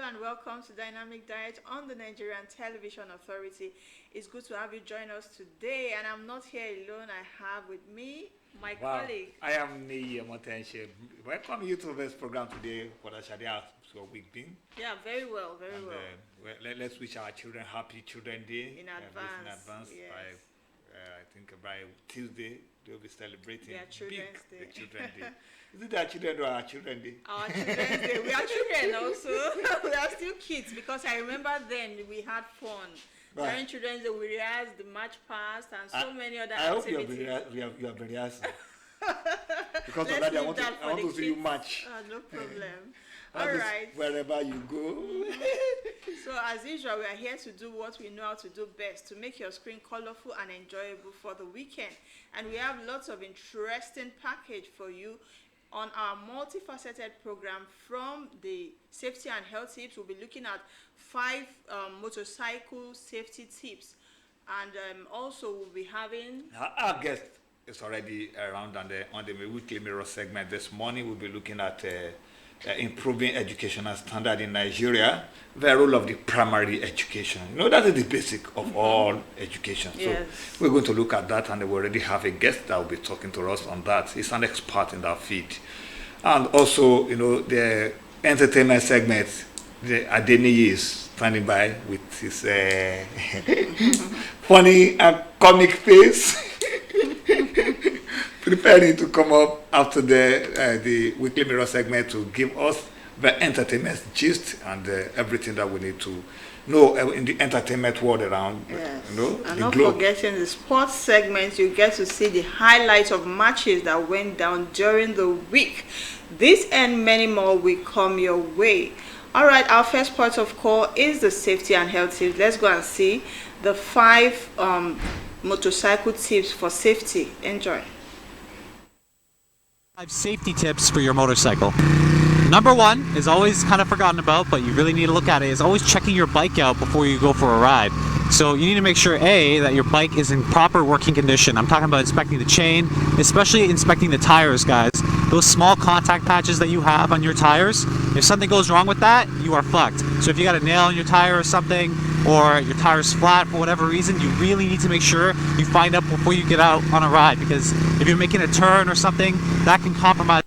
and welcome to Dynamic Diet on the Nigerian Television Authority. It's good to have you join us today, and I'm not here alone. I have with me my colleague. I am Nta. Welcome you to this program today. What a so week been. Yeah, very well, very well. Let's wish our children happy Children's Day In advance. Yes. I think by Tuesday they'll be celebrating the Children's Day. The Children's Day. Is it our children or our Children's Day? Our Children's Day. We are children also. We are still kids because I remember then we had fun. Right. During Children's Day, we rehearsed the march past and so many other activities. I hope you have been rehearsing. Because of that, I want to see you march. No problem. All right. Wherever you go. So as usual, we are here to do what we know how to do best, to make your screen colorful and enjoyable for the weekend. And we have lots of interesting package for you on our multifaceted program. From the safety and health tips, we'll be looking at 5 motorcycle safety tips. And also we'll be having... Our guest is already around on the weekly mirror segment. This morning we'll be looking at improving educational standard in Nigeria, the role of the primary education. You know, that is the basic of all education. Yes. So we're going to look at that, and we already have a guest that will be talking to us on that. He's an expert in that field. And also, you know, the entertainment segment, the Adeni is standing by with his funny and comic face. Preparing to come up after the weekly mirror segment to give us the entertainment gist and everything that we need to know in the entertainment world around. Yes. You know, and the not globe. Forgetting the sports segment, you get to see the highlights of matches that went down during the week. This and many more will come your way. All right, our first point of call is the safety and health tips. Let's go and see the 5 motorcycle tips for safety. Enjoy. 5 safety tips for your motorcycle. Number 1 is always kind of forgotten about, but you really need to look at it, is always checking your bike out before you go for a ride. So you need to make sure, A, that your bike is in proper working condition. I'm talking about inspecting the chain, especially inspecting the tires, guys. Those small contact patches that you have on your tires, if something goes wrong with that, you are fucked. So if you got a nail in your tire or something, or your tire's flat for whatever reason, you really need to make sure you find out before you get out on a ride, because if you're making a turn or something, that can compromise.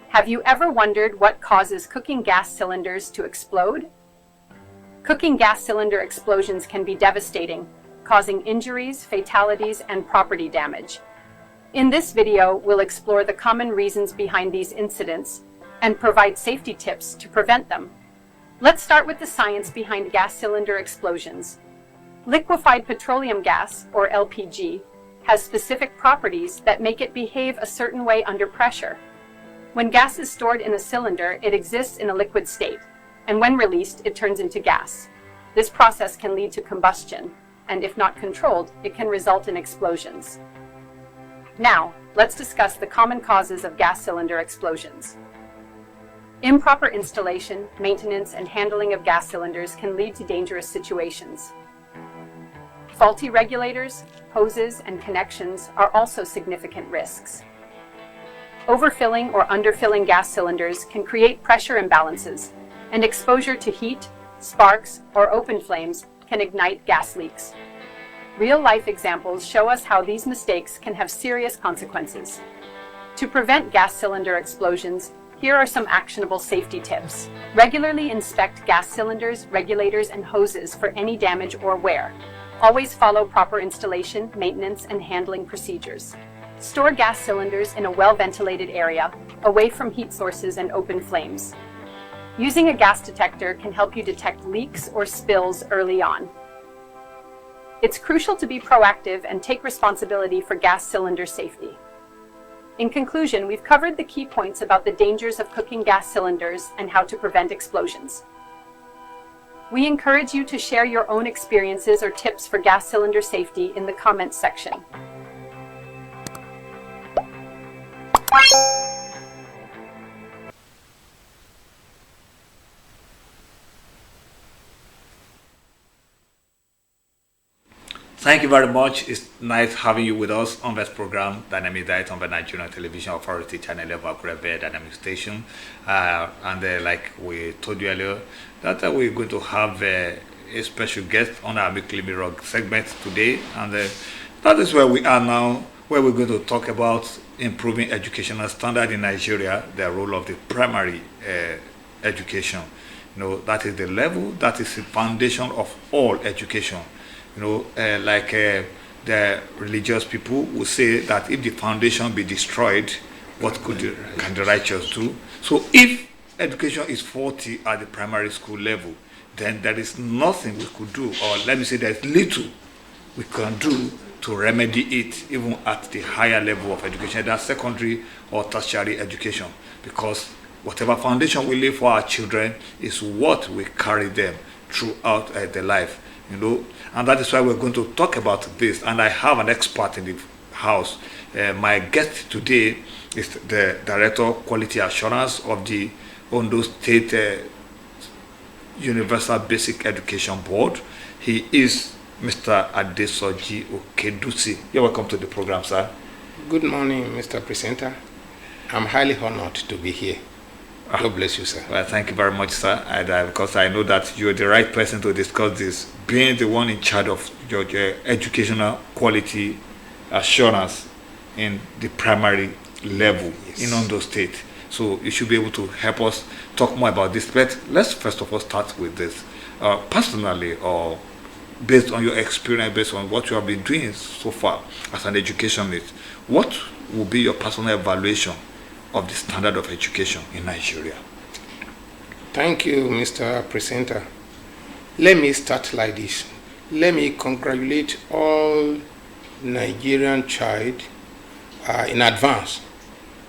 Have you ever wondered what causes cooking gas cylinders to explode? Cooking gas cylinder explosions can be devastating, causing injuries, fatalities, and property damage. In this video, we'll explore the common reasons behind these incidents and provide safety tips to prevent them. Let's start with the science behind gas cylinder explosions. Liquefied petroleum gas, or LPG, has specific properties that make it behave a certain way under pressure. When gas is stored in a cylinder, it exists in a liquid state, and when released, it turns into gas. This process can lead to combustion, and if not controlled, it can result in explosions. Now, let's discuss the common causes of gas cylinder explosions. Improper installation, maintenance, and handling of gas cylinders can lead to dangerous situations. Faulty regulators, hoses, and connections are also significant risks. Overfilling or underfilling gas cylinders can create pressure imbalances, and exposure to heat, sparks, or open flames can ignite gas leaks. Real-life examples show us how these mistakes can have serious consequences. To prevent gas cylinder explosions, here are some actionable safety tips. Regularly inspect gas cylinders, regulators, and hoses for any damage or wear. Always follow proper installation, maintenance, and handling procedures. Store gas cylinders in a well-ventilated area, away from heat sources and open flames. Using a gas detector can help you detect leaks or spills early on. It's crucial to be proactive and take responsibility for gas cylinder safety. In conclusion, we've covered the key points about the dangers of cooking gas cylinders and how to prevent explosions. We encourage you to share your own experiences or tips for gas cylinder safety in the comments section. Thank you very much. It's nice having you with us on this program, Dynamic Diet, on the Nigerian Television Authority Channel Nta Akure Dynamic Station. Like we told you earlier, that we're going to have a special guest on our Weekly Mirror segment today. And that is where we are now, where we're going to talk about improving educational standard in Nigeria, the role of the primary education. You know, that is the level, that is the foundation of all education. You know, the religious people will say that if the foundation be destroyed, what can the righteous do? So if education is faulty at the primary school level, then there is nothing we could do, or let me say there's little we can do to remedy it, even at the higher level of education, that's secondary or tertiary education, because whatever foundation we lay for our children is what we carry them throughout their life, you know. And that is why we're going to talk about this. And I have an expert in the house. My guest today is the Director of Quality Assurance of the Ondo State Universal Basic Education Board. He is Mr. Adesoji Okedusi. You're welcome to the program, sir. Good morning, Mr. Presenter. I'm highly honored to be here. God bless you, sir. Well, thank you very much, sir. Because I know that you're the right person to discuss this, being the one in charge of your educational quality assurance in the primary level in Ondo State. So you should be able to help us talk more about this. But let's first of all start with this. Personally, or based on your experience, based on what you have been doing so far as an educationist, what will be your personal evaluation of the standard of education in Nigeria? Thank you, Mr. Presenter. Let me start like this. Let me congratulate all Nigerian child in advance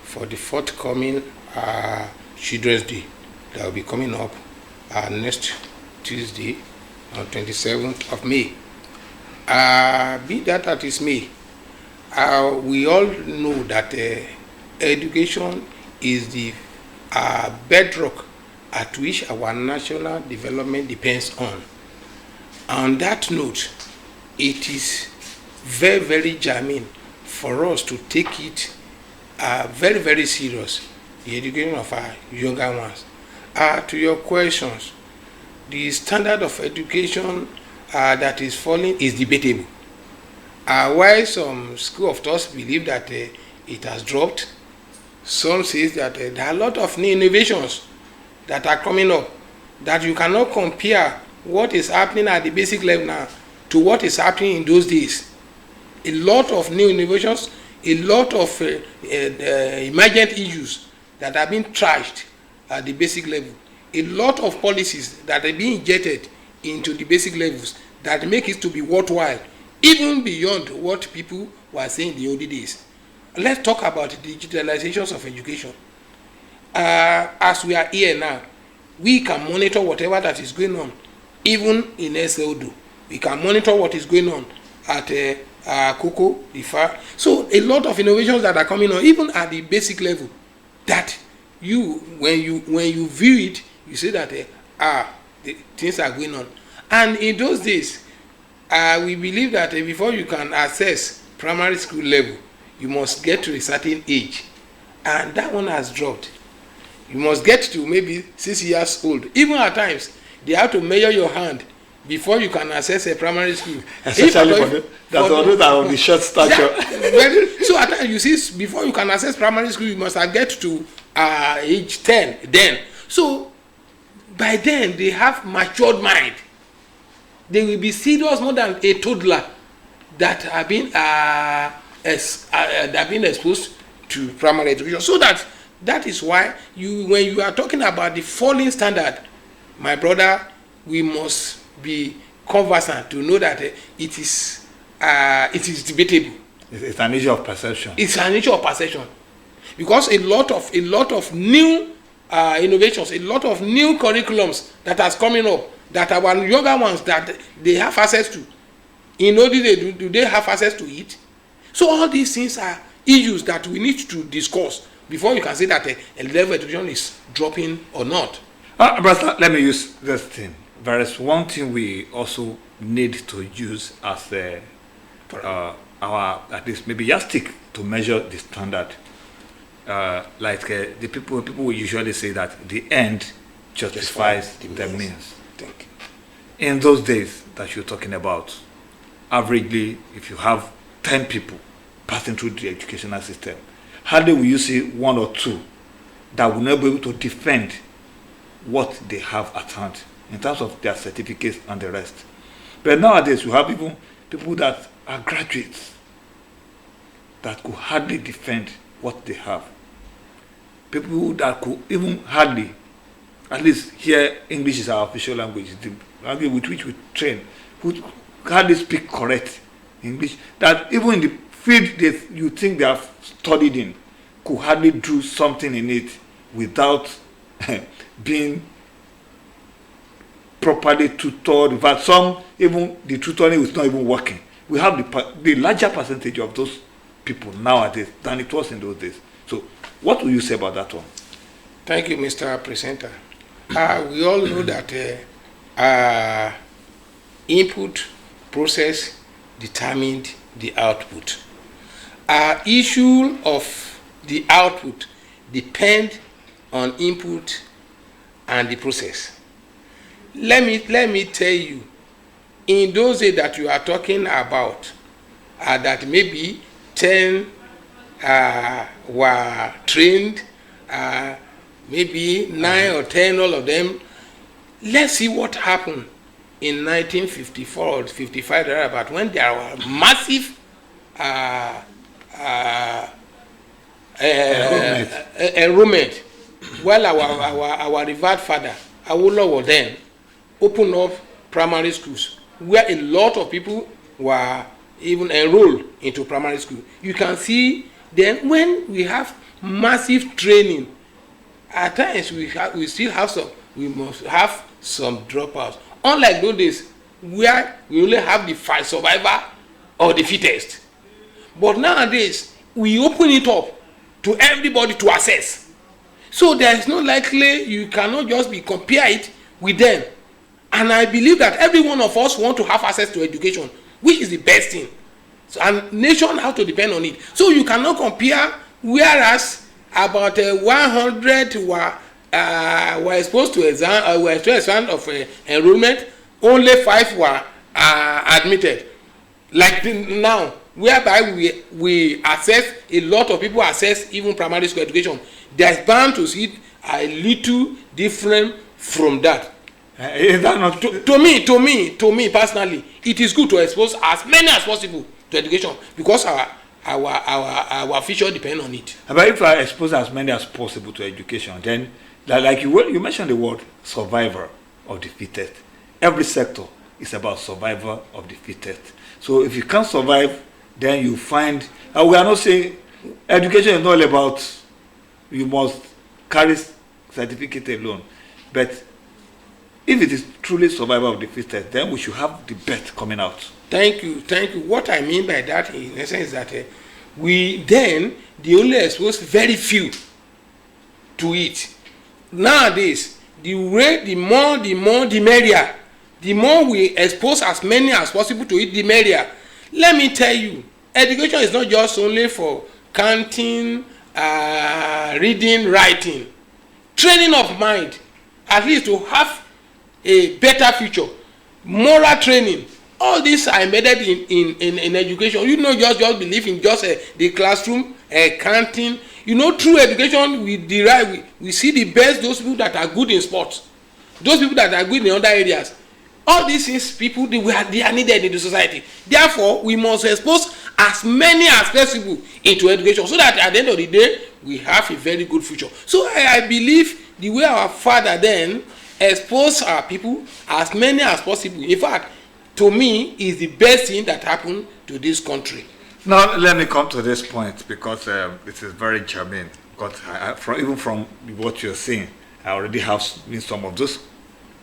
for the forthcoming Children's Day that will be coming up next Tuesday on 27th of May. Be that is May, we all know that education is the bedrock at which our national development depends on. On that note, it is very, very germane for us to take it very, very serious, the education of our younger ones. To your questions, the standard of education that is falling is debatable. While some school of thought believe that it has dropped, some says that there are a lot of new innovations that are coming up, that you cannot compare what is happening at the basic level now to what is happening in those days. A lot of new innovations, a lot of emergent issues that are being trashed at the basic level, a lot of policies that are being injected into the basic levels that make it to be worthwhile, even beyond what people were saying in the old days. Let's talk about the digitalizations of education. As we are here now, we can monitor whatever that is going on, even in SLDO. We can monitor what is going on at Cocoa, DIFA. So a lot of innovations that are coming on, even at the basic level, that you, when you view it, you say that the things are going on. And in those days, we believe that before you can access primary school level, you must get to a certain age, and that one has dropped. You must get to maybe 6 years old. Even at times, they have to measure your hand before you can access a primary school. Especially for those that are on the short stature. So at times, you see, before you can access primary school, you must get to age 10 then. So by then, they have matured mind. They will be serious more than a toddler that have been exposed to primary education, so that That is why when you are talking about the falling standard, my brother, we must be conversant to know that it is debatable. It's an issue of perception. It's an issue of perception, because a lot of new innovations, a lot of new curriculums that has coming up, that our younger ones that they have access to. Do they have access to it? So all these things are issues that we need to discuss before you can say that a level of education is dropping or not. Brother, let me use this thing. There is one thing we also need to use as our, at least maybe yardstick to measure the standard. The people will usually say that the end justifies the means. In those days that you're talking about, averagely, if you have 10 people passing through the educational system, hardly will you see one or two that will not be able to defend what they have at hand in terms of their certificates and the rest. But nowadays, you have even people that are graduates that could hardly defend what they have. People that could even hardly, at least here, English is our official language, the language with which we train, who hardly speak correct English, that even in the field that you think they have studied in, could hardly do something in it without being properly tutored. In fact, some, even the tutoring is not even working. We have the larger percentage of those people nowadays than it was in those days. So what will you say about that one? Thank you, Mr. Presenter. We all know that input process determined the output. Issue of the output depend on input and the process. Let me tell you, in those days that you are talking about, that maybe 10 were trained, maybe 9 or 10, all of them. Let's see what happened in 1954 or 55, about when there were massive enrollment. While our revered father, Awolowo, then opened up primary schools where a lot of people were even enrolled into primary school. You can see then when we have massive training, at times we still have we must have some dropouts. Unlike those days where we only have the survivor or the fittest. But nowadays we open it up to everybody to access. So there is no likely you cannot just compare it with them. And I believe that every one of us want to have access to education, which is the best thing. So, and nation have to depend on it. So you cannot compare, whereas about 100 were exposed to exam of enrollment, only 5 were admitted. Like now, whereby we access, a lot of people access even primary school education. There's bound to see a little different from that. Is that not to me personally, it is good to expose as many as possible to education because our future depend on it. But if I expose as many as possible to education, then like you mentioned the word survivor of the fittest. Every sector is about survivor of the fittest. So if you can't survive, then you find. We are not saying education is not all about you must carry certificate alone, but if it is truly survival of the fittest, then we should have the best coming out. Thank you. What I mean by that, in essence, is that they only expose very few to it. Nowadays, the more the merrier. The more we expose as many as possible to it, the merrier. Let me tell you, education is not just only for counting, reading, writing. Training of mind, at least to have a better future. Moral training. All these are embedded in education. You know, just believe in just the classroom, counting. You know, through education, we see the best, those people that are good in sports. Those people that are good in other areas. All these things, people, they are needed in the society. Therefore, we must expose as many as possible into education so that at the end of the day, we have a very good future. So I believe the way our father then exposed our people as many as possible, in fact, to me, is the best thing that happened to this country. Now, let me come to this point because it is very germane. Because even from what you're saying, I already have some of those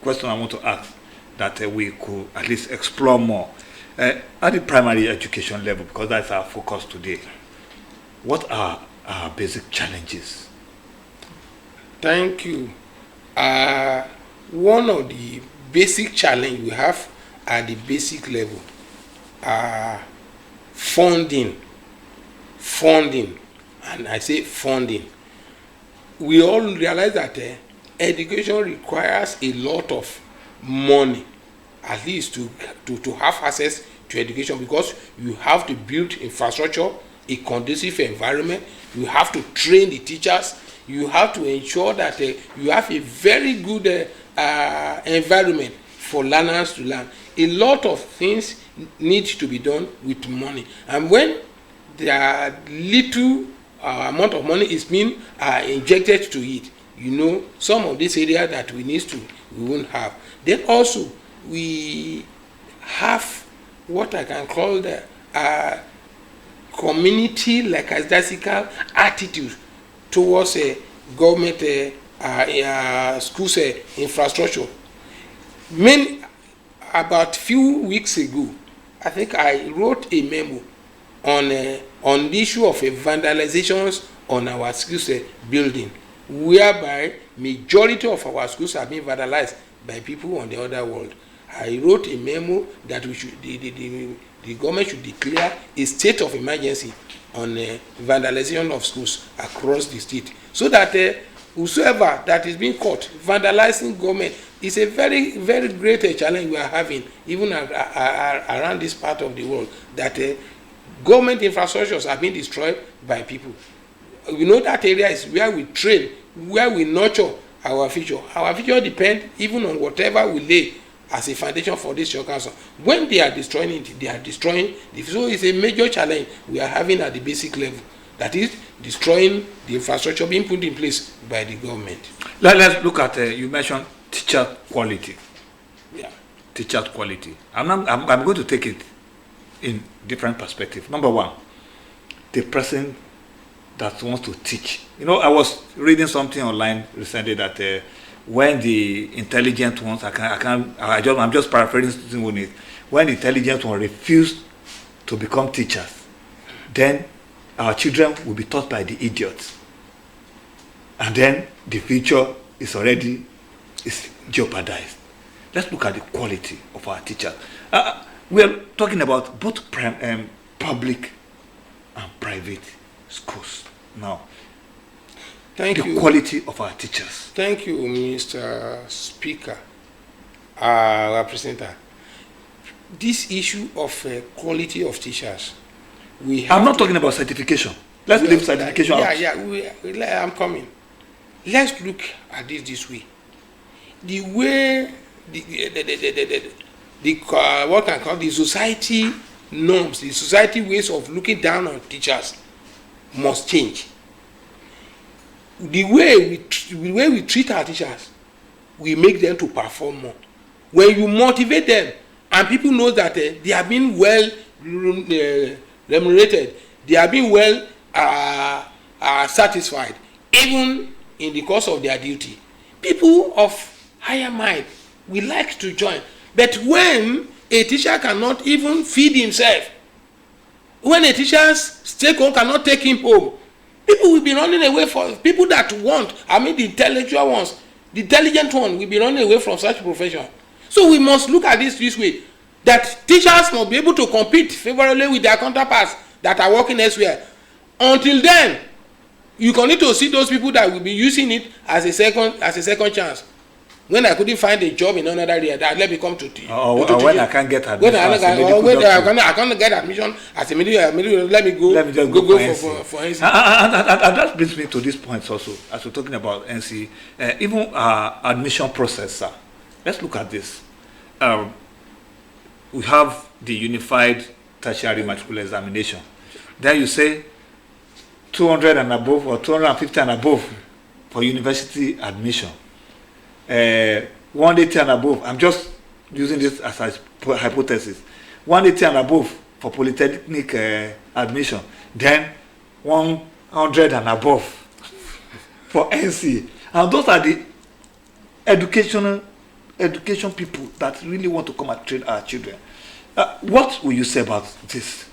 questions I want to ask that we could at least explore more. At the primary education level, because that's our focus today, what are our basic challenges? Thank you. One of the basic challenge we have at the basic level are funding, and I say funding. We all realize that education requires a lot of money, at least to have access to education, because you have to build infrastructure, a conducive environment, you have to train the teachers, you have to ensure that you have a very good environment for learners to learn. A lot of things need to be done with money, and when there little amount of money is being injected to it, you know, some of these areas that we won't have. Then also we have what I can call the community lackadaisical attitude towards government schools infrastructure. About few weeks ago, I think I wrote a memo on the issue of vandalizations on our schools building, whereby majority of our schools are being vandalized by people on the other world. I wrote a memo that we should the government should declare a state of emergency on vandalization of schools across the state, so that whosoever that is being caught vandalizing government, is a very, very great challenge we are having, even around this part of the world, that government infrastructures are being destroyed by people. We know that area is where we train, where we nurture our future. Our future depends even on whatever we lay as a foundation for this your council. When they are destroying it, they are destroying the, so it's a major challenge we are having at the basic level. That is destroying the infrastructure being put in place by the government. Let's look at you mentioned teacher quality. Yeah. Teacher quality. I'm going to take it in different perspective. Number one, the person that wants to teach. You know, I was reading something online recently that when the intelligent ones, I'm just paraphrasing on it. When the intelligent ones refuse to become teachers, then our children will be taught by the idiots, and then the future is already jeopardized. Let's look at the quality of our teachers. We are talking about both public and private schools now. Thank you. The quality of our teachers. Thank you, Mr. Speaker, Representative. This issue of quality of teachers, I'm not talking about certification. Let's leave certification out. I'm coming. Let's look at this way. The way what can I call the society norms, the society ways of looking down on teachers must change. The way we treat our teachers, we make them to perform more. When you motivate them, and people know that they are being well remunerated, they are being well satisfied, even in the course of their duty, people of higher mind will like to join. But when a teacher cannot even feed himself, when a teacher's stake home cannot take him home, people will be running away from people that want, the intellectual ones, the intelligent one will be running away from such profession. So we must look at this way, that teachers must be able to compete favorably with their counterparts that are working elsewhere. Until then, you continue to see those people that will be using it as a second chance. When I couldn't find a job in another area, that let me come to when I can't get admission, I can't get admission as a medical, let me just go for NC. And that brings me to this point also, as we're talking about NC, even admission process, sir. Let's look at this. We have the Unified Tertiary Matricular Examination. There you say 200 and above or 250 and above for university admission. 180 and above, I'm just using this as a hypothesis. 180 and above for polytechnic admission. Then 100 and above for NC. And those are the education people that really want to come and train our children. What will you say about this?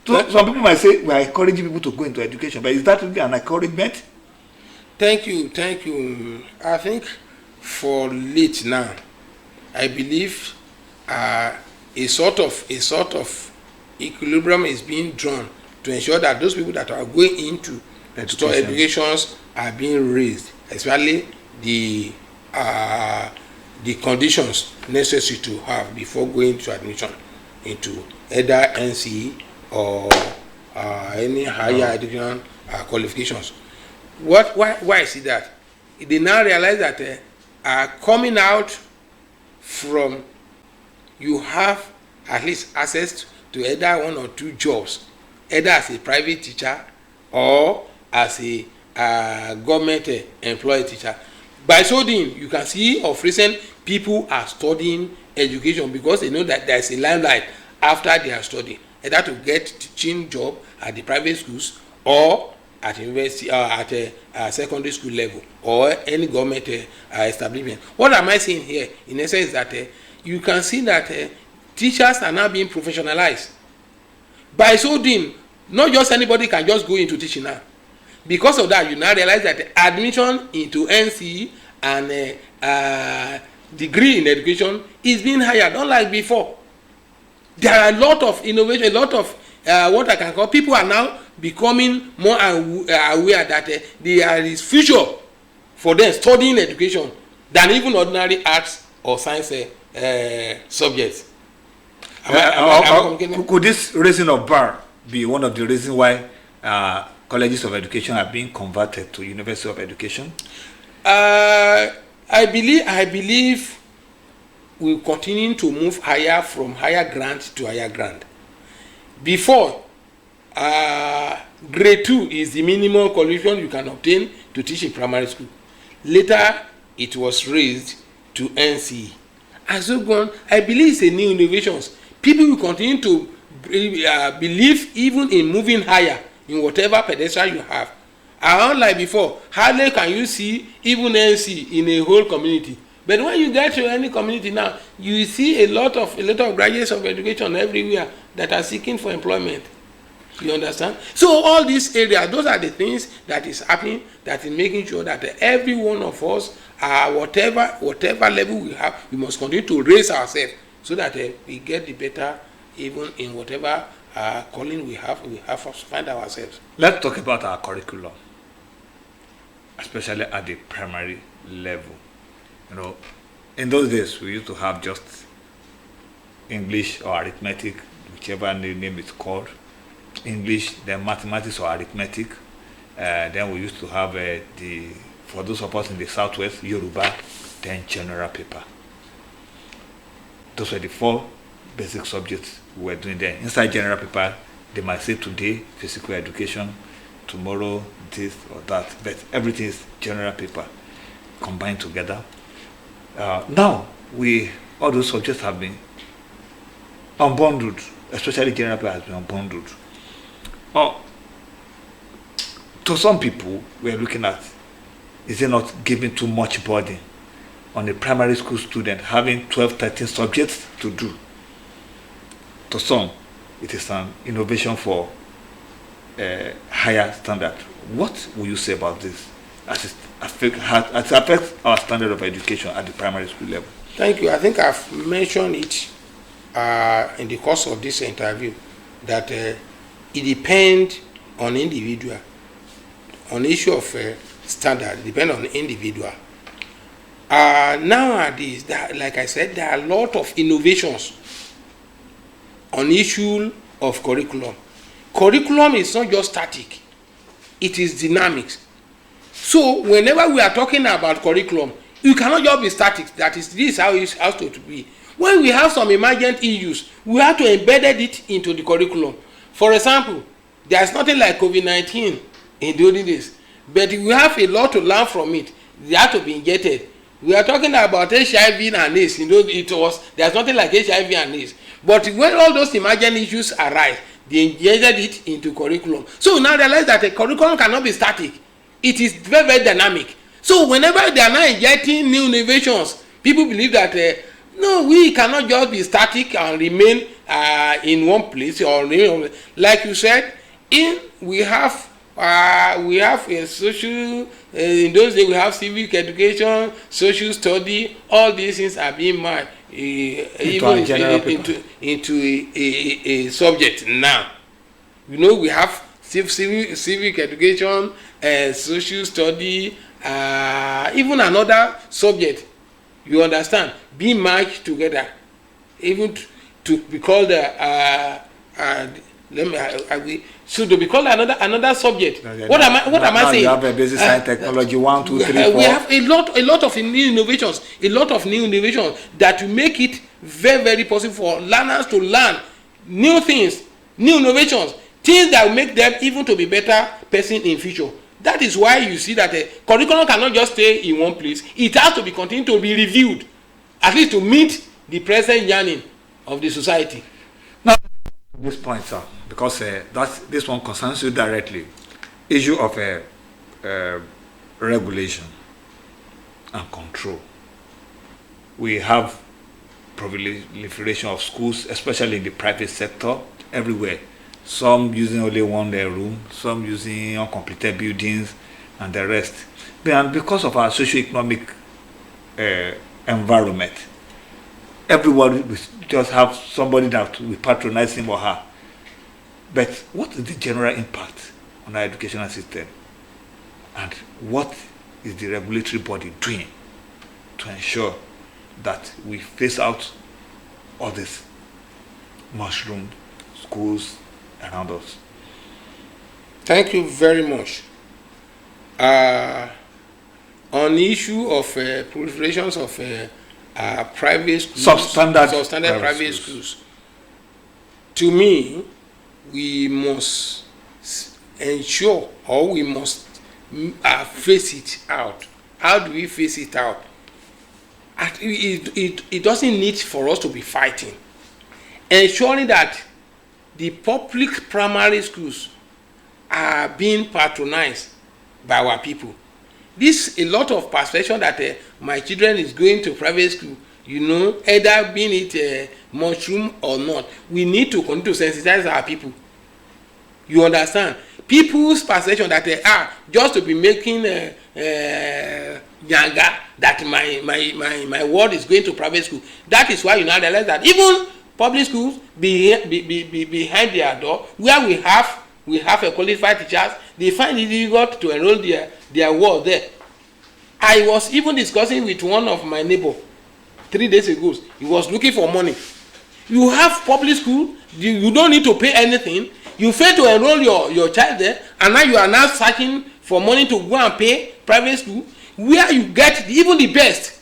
So, some people might say we are encouraging people to go into education, but is that really an encouragement? Thank you. I think for late now, I believe a sort of equilibrium is being drawn to ensure that those people that are going into educations are being raised, especially the conditions necessary to have before going to admission into either NCE or any higher education qualifications. Why is it that? They now realize that coming out from, you have at least access to either one or two jobs, either as a private teacher or as a government employed teacher. By so doing, you can see of recent people are studying education because they know that there's a limelight after they are studying, either to get teaching job at the private schools or at university or at a secondary school level or any government establishment. What am I saying here in essence is that you can see that teachers are now being professionalized. By so doing, not just anybody can just go into teaching now. Because of that, you now realize that admission into NCE and degree in education is being higher, unlike before. There are a lot of innovation, a lot of what I can call, people are now becoming more aware that there is future for them studying education than even ordinary arts or science subjects. Could this raising of bar be one of the reasons why colleges of education are being converted to university of education? I believe we continue to move higher from higher grant to higher grant. Before, grade 2 is the minimum qualification you can obtain to teach in primary school. Later, it was raised to NCE. As we go on, I believe it's a new innovations. People will continue to believe even in moving higher in whatever pedestal you have. And unlike before, hardly can you see even NC in a whole community. But when you get to any community now, you see a lot of graduates of education everywhere that are seeking for employment. You understand? So all these areas, those are the things that is happening, that is making sure that every one of us, whatever level we have, we must continue to raise ourselves so that we get the better even in whatever calling we have to find ourselves. Let's talk about our curriculum, especially at the primary level. You know, in those days we used to have just English or arithmetic, whichever name it's called. English, then mathematics or arithmetic. Then we used to have for those of us in the southwest, Yoruba, then general paper. Those were the 4 basic subjects we were doing there. Inside general paper, they might say today physical education, tomorrow this or that, but everything is general paper combined together. Now all those subjects have been unbundled, especially general paper has been unbundled. To some people, we are looking at, is it not giving too much burden on a primary school student having 12, 13 subjects to do? To some, it is an innovation for higher standard. What will you say about this as it affects our standard of education at the primary school level? Thank you. I think I've mentioned it in the course of this interview that it depends on individual. On the issue of standard, it depends on individual. Nowadays, like I said, there are a lot of innovations on issue of curriculum. Curriculum is not just static, it is dynamic. So whenever we are talking about curriculum, you cannot just be static, that is, this is how it has to be. When we have some emergent issues, we have to embed it into the curriculum. For example, there is nothing like COVID-19 in the olden days. But we have a lot to learn from it. They have to be injected. We are talking about HIV and AIDS. There's nothing like HIV and AIDS. But when all those emergent issues arise, they injected it into curriculum. So we now realize that a curriculum cannot be static. It is very, very dynamic. So whenever they are now injecting new innovations, people believe that no, we cannot just be static and remain in one place or remain, like you said. We have a social. In those days, we have civic education, social study. All these things are being merged into a subject now. We have civic education, social study, even another subject. You understand? Being merged together, even to be called so to be called another subject. What am I saying? You have a basic science, technology, 1, 2, 3, 4. We have a lot of new innovations, that will make it very, very possible for learners to learn new things, new innovations, things that will make them even to be better person in future. That is why you see that a curriculum cannot just stay in one place. It has to be continued to be reviewed, at least to meet the present yearning of the society. Now, this point, sir, because this one concerns you directly. Issue of regulation and control. We have proliferation of schools, especially in the private sector, everywhere. Some using only one room, some using uncompleted buildings, and the rest. And because of our socio-economic environment, everyone will just have somebody that will patronize him or her. But what is the general impact on our educational system? And what is the regulatory body doing to ensure that we phase out all these mushroom schools around us? Thank you very much. On the issue of proliferations of private schools, substandard private schools, to me, we must ensure, or we must face it out. How do we face it out? It doesn't need for us to be fighting. Ensuring that the public primary schools are being patronized by our people. This a lot of perception that my children is going to private school, either being it mushroom or not. We need to continue to sensitize our people. You understand? People's perception that they are just to be making younger, that my word is going to private school. That is why you now realize that even public schools behind their door, where we have a qualified teachers, they find it difficult to enroll their word there. I was even discussing with one of my neighbor 3 days ago. He was looking for money. You have public school, you don't need to pay anything. You fail to enroll your child there, and now you are now searching for money to go and pay private school, where you get even the best,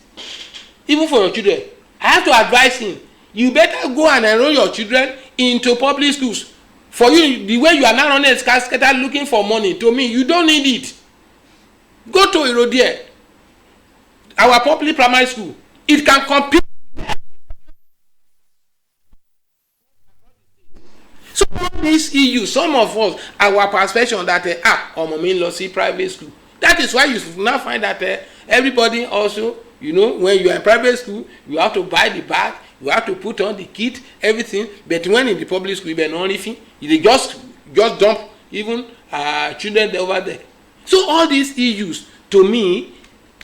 even for your children. I have to advise him, you better go and enroll your children into public schools. For you, the way you are now running a scatter looking for money, to me, you don't need it. Go to Irodier, our public primary school. It can compete. So all these EU, some of us, our perception that Omomin Losi private school. That is why you now find that everybody also, when you are in private school, you have to buy the bag, you have to put on the kit, everything. But when in the public school, you not anything. You just dump even children over there. So all these issues, to me,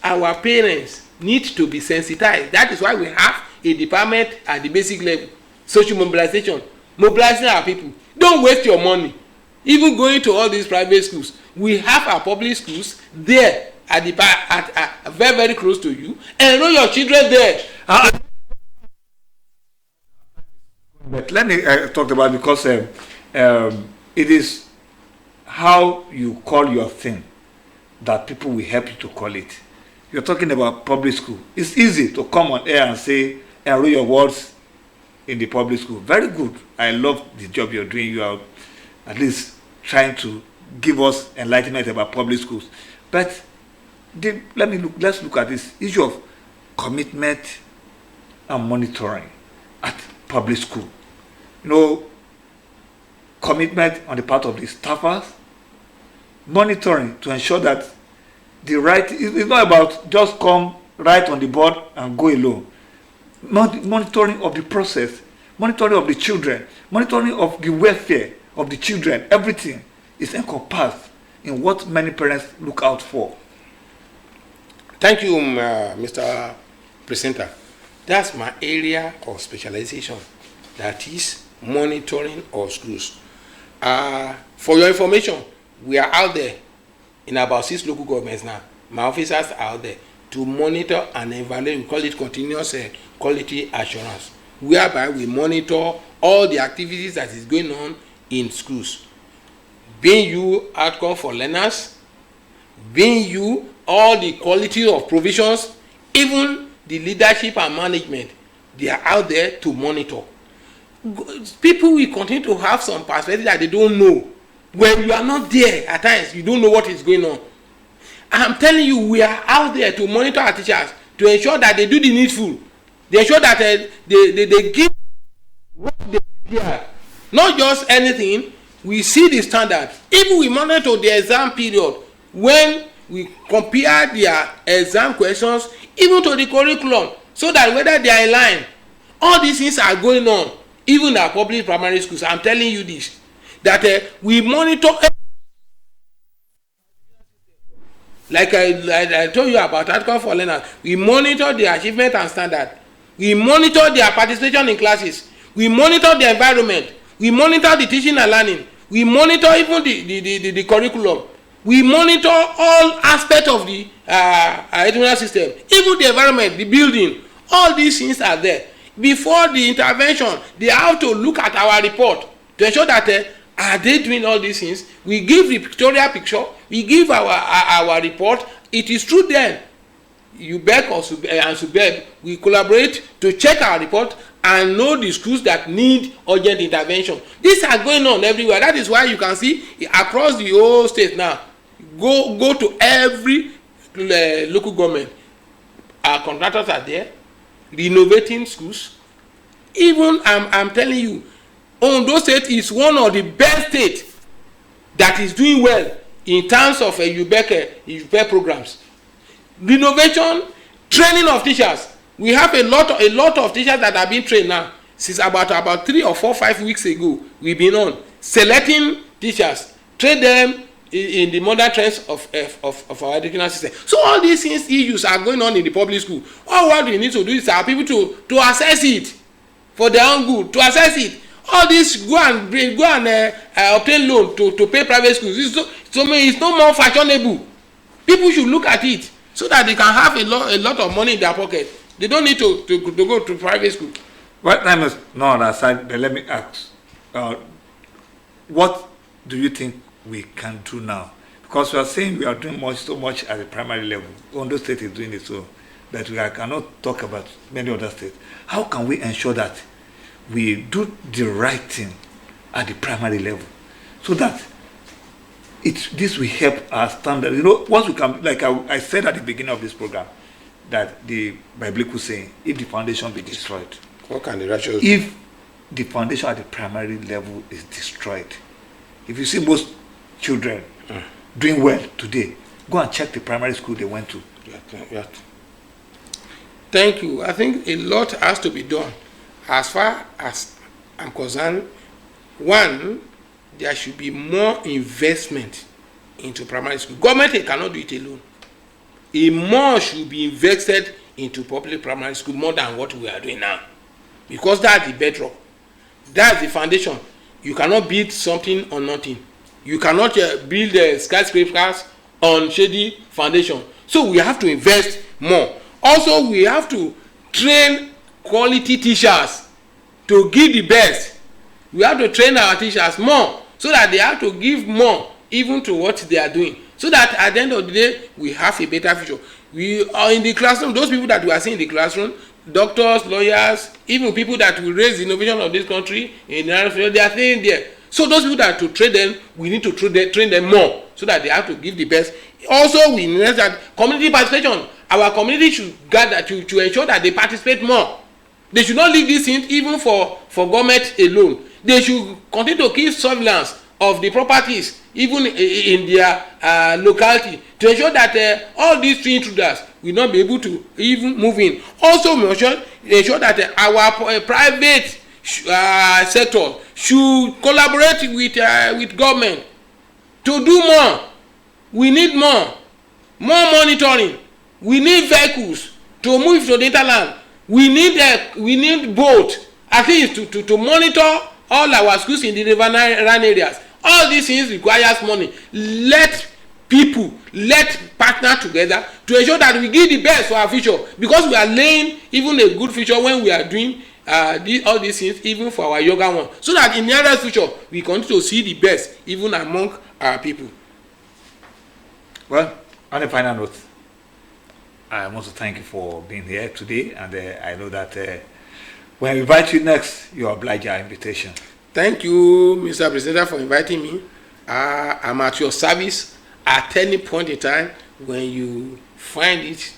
our parents need to be sensitized. That is why we have a department at the basic level, social mobilization, mobilizing our people. Don't waste your money. Even going to all these private schools, we have our public schools there at very, very close to you. Enroll your children there. But let me talk about, because it is how you call your thing that people will help you to call it. You're talking about public school. It's easy to come on air and say, enroll your words in the public school. Very good. I love the job you're doing. You are at least trying to give us enlightenment about public schools. But let's look at this issue of commitment and monitoring at public school. You know, commitment on the part of the staffers, monitoring to ensure that the right, it's not about just come write on the board and go alone. Monitoring of the process, monitoring of the children, monitoring of the welfare of the children, everything is encompassed in what many parents look out for. Thank you, Mr. Presenter. That's my area of specialization. That is monitoring of schools. For your information, we are out there in about 6 local governments now. My officers are out there to monitor and evaluate. We call it continuous quality assurance, whereby we monitor all the activities that is going on in schools. Being you outcome for learners, being you all the quality of provisions, even the leadership and management, they are out there to monitor. People will continue to have some perspective that they don't know. When you are not there, at times, you don't know what is going on. I'm telling you, we are out there to monitor our teachers, to ensure that they do the needful. They ensure that they give what they prepare. Not just anything, we see the standard. Even we monitor the exam period, when we compare their exam questions, even to the curriculum, so that whether they are in line, all these things are going on, even our public primary schools. I'm telling you this, that we monitor, like I told you about outcome for learners. We monitor their achievement and standard. We monitor their participation in classes. We monitor the environment. We monitor the teaching and learning. We monitor even the curriculum. We monitor all aspects of the educational system, even the environment, the building. All these things are there. Before the intervention, they have to look at our report to ensure that are they doing all these things. We give the pictorial picture. We give our report. It is true then. UBEC and SUBEB, we collaborate to check our report and know the schools that need urgent intervention. These are going on everywhere. That is why you can see across the whole state now. Go to every local government. Our contractors are there, renovating schools. Even I'm telling you, Ondo State is one of the best states that is doing well in terms of UBEC programs. Renovation, training of teachers. We have a lot of teachers that have been trained now. Since about 3 or 4, 5 weeks ago, we've been on selecting teachers, train them in the modern trends of our educational system. So all these things, issues are going on in the public school. All what we need to do is our people to assess it for their own good, to assess it. All this go and obtain loan to pay private schools. It's no more fashionable. People should look at it so that they can have a lot of money in their pocket. They don't need to go to private school. What time is not aside, but let me ask, what do you think we can do now? Because we are saying we are doing so much at the primary level. Ondo State is doing it so, but we cannot talk about many other states. How can we ensure that we do the right thing at the primary level, so that this will help our standard? You know, once we can, like I said at the beginning of this program, that the biblical saying, if the foundation be destroyed, what can the righteous do? If the foundation at the primary level is destroyed, if you see most children doing well today, go and check the primary school they went to. Yeah. Thank you. I think a lot has to be done. As far as I'm concerned, one, there should be more investment into primary school. Government cannot do it alone. More should be invested into public primary school, more than what we are doing now, because that's the bedrock. That's the foundation. You cannot build something on nothing. You cannot build skyscrapers on shady foundation. So we have to invest more. Also, we have to train quality teachers to give the best. We have to train our teachers more, so that they have to give more even to what they are doing, so that at the end of the day, we have a better future. We are in the classroom, those people that we are seeing in the classroom, doctors, lawyers, even people that will raise the innovation of this country, in the field, they are staying there. So those people that to train them, we need to train them more so that they have to give the best. Also, we need that community participation. Our community should gather to ensure that they participate more. They should not leave these things even for government alone. They should continue to keep surveillance of the properties even in their locality to ensure that all these three intruders will not be able to even move in. Also, we must ensure that our private sector should collaborate with government to do more. We need more monitoring. We need vehicles to move to the hinterland. We need boat at least to monitor all our schools in the riverine areas. All these things requires money. Let partner together to ensure that we give the best for our future, because we are laying even a good future when we are doing all these things even for our younger ones, so that in the near future we continue to see the best even among our people. Well, on a final note, I want to thank you for being here today, and I know that when we invite you next, you oblige our invitation. Thank you, Mr. President, for inviting me. I'm at your service at any point in time. When you find it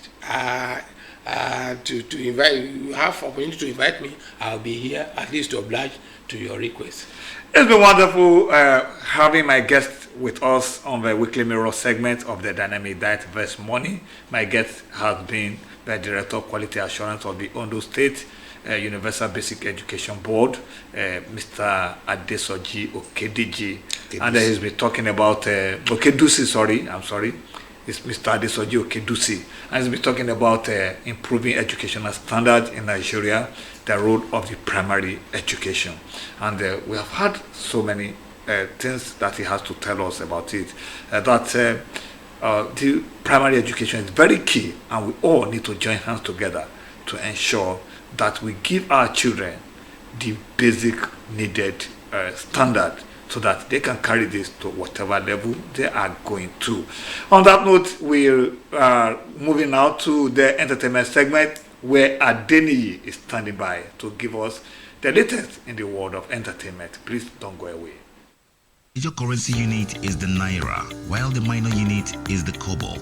to invite, you have opportunity to invite me, I'll be here at least to oblige to your request. It's been wonderful having my guest with us on the Weekly Mirror segment of the Dynamic Diet Vs Money. My guest has been the Director of Quality Assurance of the Ondo State Universal Basic Education Board, Mr. Adesoji Okediji. And he's been talking about Okedusi, it's Mr. Adesoji Okedusi. And he's been talking about improving educational standards in Nigeria, the role of the primary education. And we have had so many things that he has to tell us about it. The primary education is very key, and we all need to join hands together to ensure that we give our children the basic needed standard, so that they can carry this to whatever level they are going to. On that note, we're moving now to the entertainment segment, where Adeniyi is standing by to give us the latest in the world of entertainment. Please don't go away. Major currency unit is the Naira, while the minor unit is the Kobo.